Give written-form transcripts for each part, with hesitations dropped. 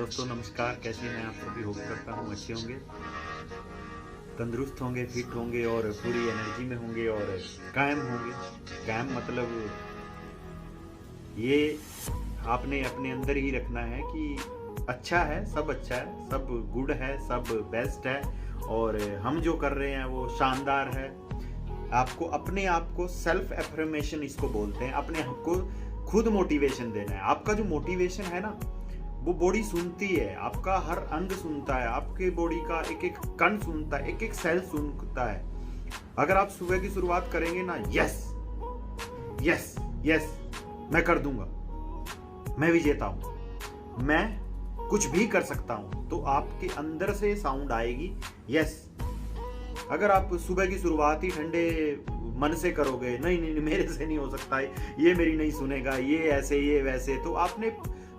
दोस्तों नमस्कार, कैसे हैं आप सभी। होप करता हूँ अच्छे होंगे, तंदुरुस्त होंगे, फिट होंगे और पूरी एनर्जी में होंगे और कायम होंगे। कायम मतलब ये आपने अपने अंदर ही रखना है कि अच्छा है, सब गुड है, सब बेस्ट है और हम जो कर रहे हैं वो शानदार है। आपको अपने आप को सेल्फ एफर्मेशन इसको बोलते हैं, अपने आप को खुद मोटिवेशन देना है। आपका जो मोटिवेशन है ना, वो बॉडी सुनती है, आपका हर अंग सुनता है, आपके बॉडी का एक एक कण सुनता है, एक एक सेल सुनता है। अगर आप सुबह की शुरुआत करेंगे ना, यस यस यस मैं कर दूंगा, मैं विजेता हूं, मैं कुछ भी कर सकता हूं, तो आपके अंदर से साउंड आएगी यस। अगर आप सुबह की शुरुआत ही ठंडे मन से करोगे, नहीं नहीं नहीं मेरे से नहीं हो सकता है, ये मेरी नहीं सुनेगा, ये ऐसे ये वैसे, तो आपने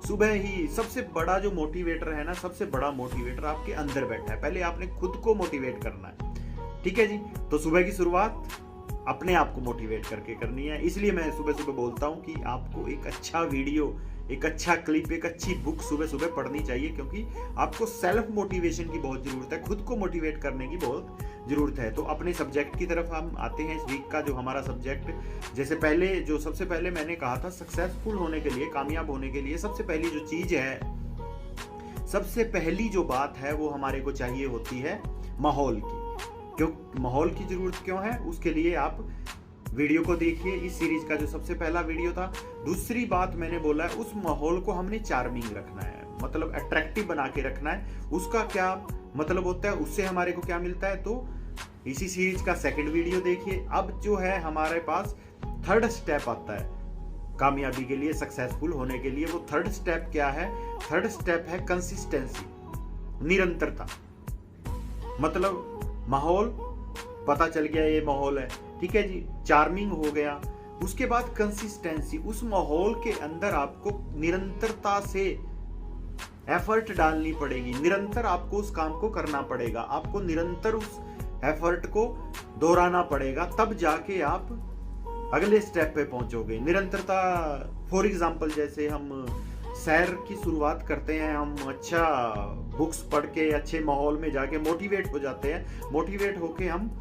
सुबह ही सबसे बड़ा जो मोटिवेटर है ना, सबसे बड़ा मोटिवेटर आपके अंदर बैठा है। पहले आपने खुद को मोटिवेट करना है, ठीक है जी। तो सुबह की शुरुआत अपने आप को मोटिवेट करके करनी है। इसलिए मैं सुबह सुबह बोलता हूं कि आपको एक अच्छा वीडियो, एक अच्छा क्लिप, एक अच्छी बुक सुबह सुबह पढ़नी चाहिए, क्योंकि आपको सेल्फ मोटिवेशन की बहुत जरूरत है, खुद को मोटिवेट करने की बहुत जरूरत है। तो अपने सब्जेक्ट की तरफ हम आते हैं। इस वीक का जो हमारा सब्जेक्ट, जैसे पहले जो सबसे पहले मैंने कहा था, सक्सेसफुल होने के लिए, कामयाब होने के लिए सबसे पहली जो चीज है, सबसे पहली जो बात है वो हमारे को चाहिए होती है माहौल की। क्यों माहौल की जरूरत क्यों है, उसके लिए आप वीडियो को देखिए, इस सीरीज का जो सबसे पहला वीडियो था। दूसरी बात मैंने बोला है, उस माहौल को हमने चार्मिंग रखना है, मतलब अट्रैक्टिव बना के रखना है। उसका क्या मतलब होता है, उससे हमारे को क्या मिलता है, तो इसी सीरीज का सेकंड वीडियो देखिए। अब जो है हमारे पास थर्ड स्टेप आता है कामयाबी के लिए, सक्सेसफुल होने के लिए। वो थर्ड स्टेप क्या है? थर्ड स्टेप है कंसिस्टेंसी, निरंतरता। मतलब माहौल पता चल गया, ये माहौल है, ठीक है जी, चार्मिंग हो गया। उसके बाद कंसिस्टेंसी, उस माहौल के अंदर आपको निरंतरता से एफर्ट डालनी पड़ेगी, निरंतर आपको उस काम को करना पड़ेगा, आपको निरंतर उस एफर्ट को दोहराना पड़ेगा, तब जाके आप अगले स्टेप पे पहुंचोगे। निरंतरता, फॉर एग्जांपल जैसे हम सैर की शुरुआत करते हैं, हम अच्छा बुक्स पढ़ के अच्छे माहौल में जाके मोटिवेट हो जाते हैं। मोटिवेट होके हम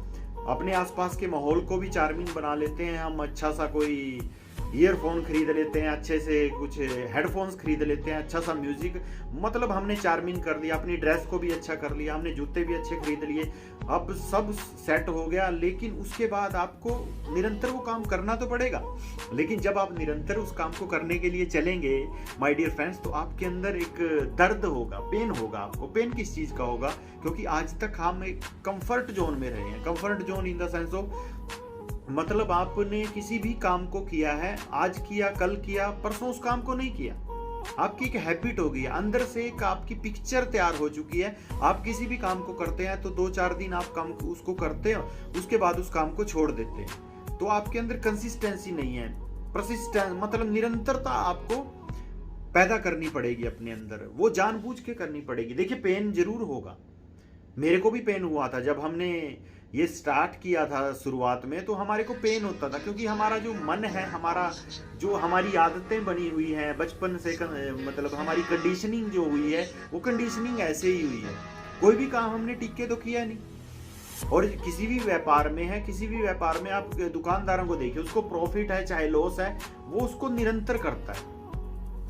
अपने आसपास के माहौल को भी चार्मिंग बना लेते हैं। हम अच्छा सा कोई ईयरफोन खरीद लेते हैं, अच्छे से कुछ हेडफोन्स खरीद लेते हैं, अच्छा सा म्यूजिक, मतलब हमने चार्मिंग कर लिया, अपनी ड्रेस को भी अच्छा कर लिया, हमने जूते भी अच्छे खरीद लिए, अब सब सेट हो गया। लेकिन उसके बाद आपको निरंतर वो काम करना तो पड़ेगा। लेकिन जब आप निरंतर उस काम को करने के लिए चलेंगे माय डियर फ्रेंड्स, तो आपके अंदर एक दर्द होगा, पेन होगा। आपको पेन किस चीज का होगा? क्योंकि आज तक हम एक कंफर्ट जोन में रहे हैं। Comfort zone in the sense of, मतलब आपने किसी भी काम को किया है, आज किया, कल किया, परसों उस काम को नहीं किया, आपकी एक हैबिट हो गई है, अंदर से एक आपकी पिक्चर तैयार हो चुकी है। आप किसी भी काम को करते हैं तो 2-4 दिन आप काम उसको करते हैं, उसके बाद उस काम को छोड़ देते हैं, तो आपके अंदर कंसिस्टेंसी नहीं है। परसिस्टेंस मतलब निरंतरता आपको पैदा करनी पड़ेगी अपने अंदर, वो जानबूझ के करनी पड़ेगी। देखिए पेन जरूर होगा, मेरे को भी पेन हुआ था जब हमने ये स्टार्ट किया था शुरुआत में, तो हमारे को पेन होता था, क्योंकि हमारा जो मन है, हमारा जो हमारी आदतें बनी हुई हैं बचपन से, मतलब हमारी कंडीशनिंग जो हुई है, वो कंडीशनिंग ऐसे ही हुई है। कोई भी काम हमने टिक के तो किया नहीं। और किसी भी व्यापार में है, किसी भी व्यापार में आप दुकानदारों को देखिए, उसको प्रॉफिट है चाहे लॉस है, वो उसको निरंतर करता है।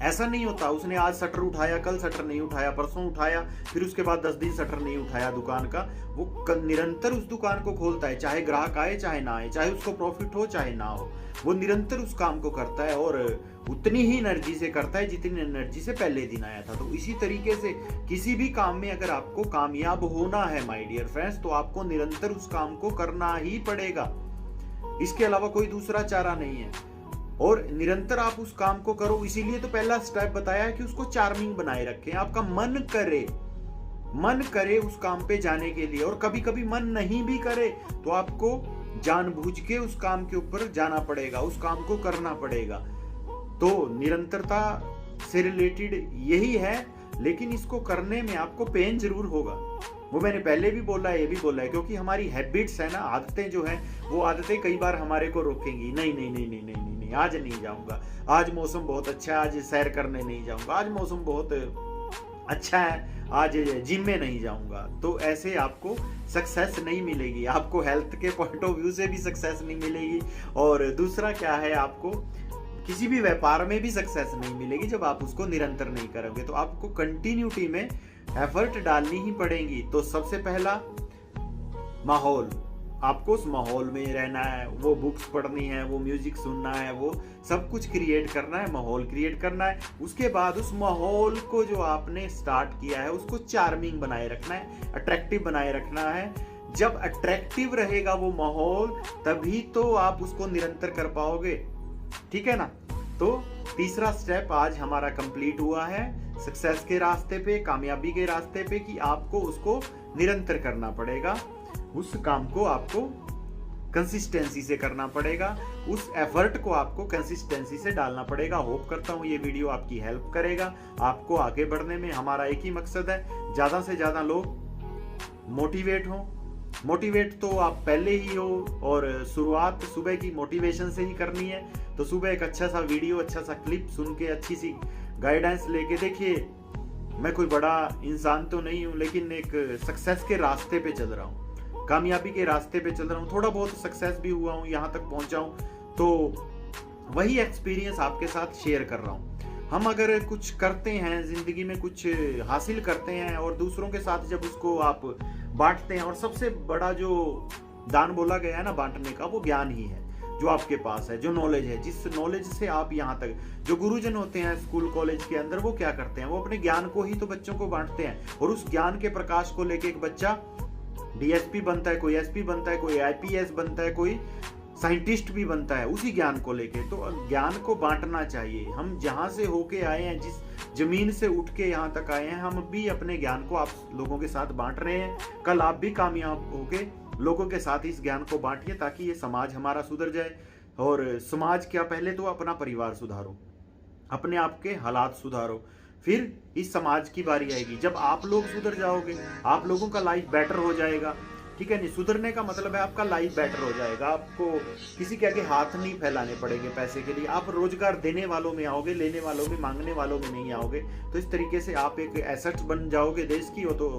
ऐसा नहीं होता उसने आज शटर उठाया, कल शटर नहीं उठाया, परसों उठाया, फिर उसके बाद 10 दिन शटर नहीं उठाया दुकान का। वो निरंतर उस दुकान को खोलता है, चाहे ग्राहक आए चाहे ना आए, चाहे उसको प्रॉफिट हो चाहे ना हो, वो निरंतर उस काम को करता है और उतनी ही एनर्जी से करता है जितनी एनर्जी से पहले दिन आया था। तो इसी तरीके से किसी भी काम में अगर आपको कामयाब होना है माय डियर फ्रेंड्स, तो आपको निरंतर उस काम को करना ही पड़ेगा, इसके अलावा कोई दूसरा चारा नहीं है। और निरंतर आप उस काम को करो, इसीलिए तो पहला स्टेप बताया है कि उसको चार्मिंग बनाए रखें, आपका मन करे उस काम पे जाने के लिए। और कभी कभी मन नहीं भी करे तो आपको जानबूझ के उस काम के ऊपर जाना पड़ेगा, उस काम को करना पड़ेगा। तो निरंतरता से रिलेटेड यही है, लेकिन इसको करने में आपको पेन जरूर होगा। वो मैंने पहले भी बोला है, ये भी बोला है, क्योंकि हमारी हैबिट्स है ना, आदतें जो है, वो आदतें कई बार हमारे को रोकेंगी। नहीं नहीं नहीं नहीं नहीं नहीं, नहीं आज नहीं जाऊंगा, आज मौसम बहुत अच्छा है, आज सैर करने नहीं जाऊंगा, आज मौसम बहुत अच्छा है आज जिम में नहीं जाऊंगा, तो ऐसे आपको सक्सेस नहीं मिलेगी। आपको हेल्थ के पॉइंट ऑफ व्यू से भी सक्सेस नहीं मिलेगी, और दूसरा क्या है, आपको किसी भी व्यापार में भी सक्सेस नहीं मिलेगी जब आप उसको निरंतर नहीं करोगे। तो आपको कंटिन्यूटी में एफर्ट डालनी ही पड़ेगी। तो सबसे पहला माहौल, आपको उस माहौल में रहना है, वो बुक्स पढ़नी है, वो म्यूजिक सुनना है, वो सब कुछ क्रिएट करना है, माहौल क्रिएट करना है। उसके बाद उस माहौल को जो आपने स्टार्ट किया है उसको चार्मिंग बनाए रखना है, अट्रैक्टिव बनाए रखना है। जब अट्रैक्टिव रहेगा वो माहौल, तभी तो आप उसको निरंतर कर पाओगे, ठीक है ना। तो तीसरा स्टेप आज हमारा कंप्लीट हुआ है सक्सेस के रास्ते पे, कामयाबी के रास्ते पे, कि आपको उसको निरंतर करना पड़ेगा। उस काम को आपको कंसिस्टेंसी से करना पड़ेगा, उस एफर्ट को आपको कंसिस्टेंसी से डालना पड़ेगा। होप करता हूँ ये वीडियो आपकी हेल्प करेगा, आपको आगे बढ़ने में। हमारा एक ही मकसद है, ज़्यादा से ज़्यादा लोग मोटिवेट हों। मोटिवेट तो आप पहले ही हो, और शुरुआत सुबह की मोटिवेशन से ही करनी है। तो सुबह एक अच्छा सा वीडियो, अच्छा सा क्लिप सुन के, अच्छी सी गाइडेंस लेके, देखिए मैं कोई बड़ा इंसान तो नहीं हूँ, लेकिन एक सक्सेस के रास्ते पे चल रहा हूँ, कामयाबी के रास्ते पे चल रहा हूँ, थोड़ा बहुत सक्सेस भी हुआ हूँ, यहाँ तक पहुँचा हूँ। तो वही एक्सपीरियंस आपके साथ शेयर कर रहा हूँ। हम अगर कुछ करते हैं जिंदगी में, कुछ हासिल करते हैं, और दूसरों के साथ जब उसको आप बांटते हैं, और सबसे बड़ा जो दान बोला गया है ना बांटने का, वो ज्ञान ही है जो आपके पास है, जो नॉलेज है, जिस नॉलेज से आप यहाँ तक, जो गुरुजन होते हैं स्कूल कॉलेज के अंदर, वो क्या करते हैं, वो अपने ज्ञान को ही तो बच्चों को बांटते हैं। और उस ज्ञान के प्रकाश को लेके एक बच्चा डीएसपी बनता है, कोई एसपी बनता है, कोई आईपीएस बनता है, कोई साइंटिस्ट भी बनता है उसी ज्ञान को लेके। तो ज्ञान को बांटना चाहिए। हम जहाँ से होके आए हैं, जिस जमीन से उठ के यहाँ तक आए हैं, हम भी अपने ज्ञान को आप लोगों के साथ बांट रहे हैं। कल आप भी कामयाब होके लोगों के साथ इस ज्ञान को बांटिए, ताकि ये समाज हमारा सुधर जाए। और समाज क्या, पहले तो अपना परिवार सुधारो, अपने आप के हालात सुधारो, फिर इस समाज की बारी आएगी। जब आप लोग सुधर जाओगे, आप लोगों का लाइफ बेटर हो जाएगा, ठीक है नहीं। सुधरने का मतलब है आपका लाइफ बेटर हो जाएगा, आपको किसी के आगे हाथ नहीं फैलाने पड़ेंगे पैसे के लिए, आप रोजगार देने वालों में आओगे, लेने वालों में, मांगने वालों में नहीं आओगे। तो इस तरीके से आप एक एसेट बन जाओगे देश की। हो तो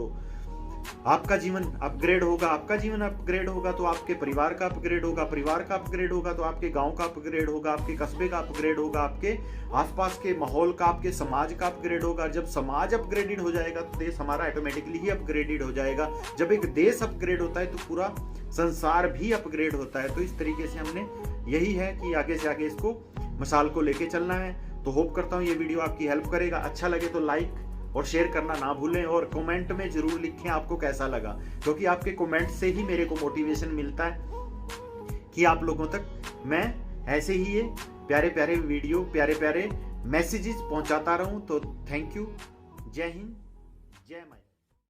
आपका जीवन अपग्रेड होगा, आपका जीवन अपग्रेड होगा तो आपके परिवार का अपग्रेड होगा, परिवार का अपग्रेड होगा तो आपके गांव का अपग्रेड होगा, आपके कस्बे का अपग्रेड होगा, आपके आसपास के माहौल का, आपके समाज का अपग्रेड होगा। जब समाज अपग्रेडेड हो जाएगा तो देश हमारा ऑटोमेटिकली ही अपग्रेडेड हो जाएगा। जब एक देश अपग्रेड होता है तो पूरा संसार भी अपग्रेड होता है। तो इस तरीके से हमने, यही है कि आगे से आगे इसको मिसाल को लेके चलना है। तो होप करता हूँ ये वीडियो आपकी हेल्प करेगा। अच्छा लगे तो लाइक और शेयर करना ना भूलें, और कमेंट में जरूर लिखें आपको कैसा लगा, क्योंकि आपके कमेंट से ही मेरे को मोटिवेशन मिलता है कि आप लोगों तक मैं ऐसे ही ये प्यारे प्यारे वीडियो, प्यारे प्यारे मैसेजेस पहुंचाता रहूं। तो थैंक यू। जय हिंद, जय माता।